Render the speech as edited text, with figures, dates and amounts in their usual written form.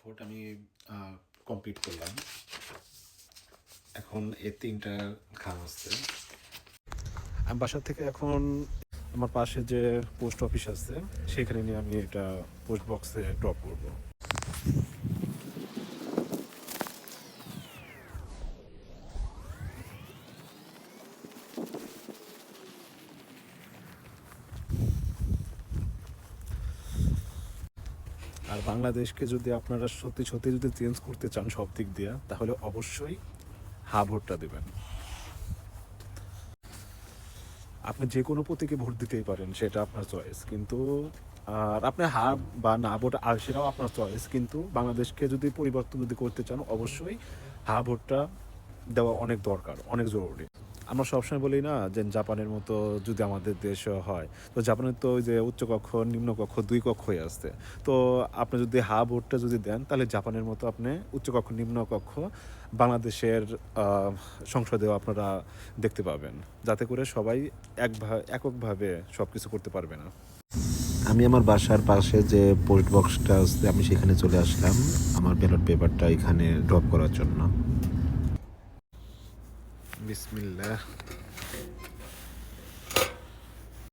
Vote আমি complete করলাম। এখন এই 3টা খাম আসছে। আমি বাসা থেকে এখন আমার পাশে যে পোস্ট অফিস আছে সেখানে নিয়ে আমি এটা পোস্ট বক্সে ড্রপ করব। আর বাংলাদেশকে যদি আপনারা সত্যি সত্যি যদি চেঞ্জ করতে চান সব দিক দিয়ে, তাহলে অবশ্যই হা ভোটটা দেবেন। আপনি যে কোনো প্রতীকে ভোট দিতেই পারেন, সেটা আপনার চয়েস, কিন্তু আর আপনি হা বা না ভোট আর সেটাও আপনার চয়েস, কিন্তু বাংলাদেশকে যদি পরিবর্তন যদি করতে চান অবশ্যই হা ভোটটা দেওয়া অনেক দরকার, অনেক জরুরি। আমরা সবসময় বলি না যে জাপানের মতো যদি আমাদের দেশ হয়, তো জাপানের তো ওই যে উচ্চকক্ষ নিম্নকক্ষ 2 কক্ষই আছে। তো আপনি যদি হা ভোটটা যদি দেন তাহলে জাপানের মতো আপনি উচ্চকক্ষ নিম্নকক্ষ বাংলাদেশের সংসদেও আপনারা দেখতে পাবেন, যাতে করে সবাই এককভাবে সব কিছু করতে পারবে না। আমি আমার বাসার পাশে যে পোস্ট বক্সটা আছে আমি সেখানে চলে আসলাম আমার ব্যালট পেপারটা এখানে ড্রপ করার জন্য। বিসমিল্লাহ।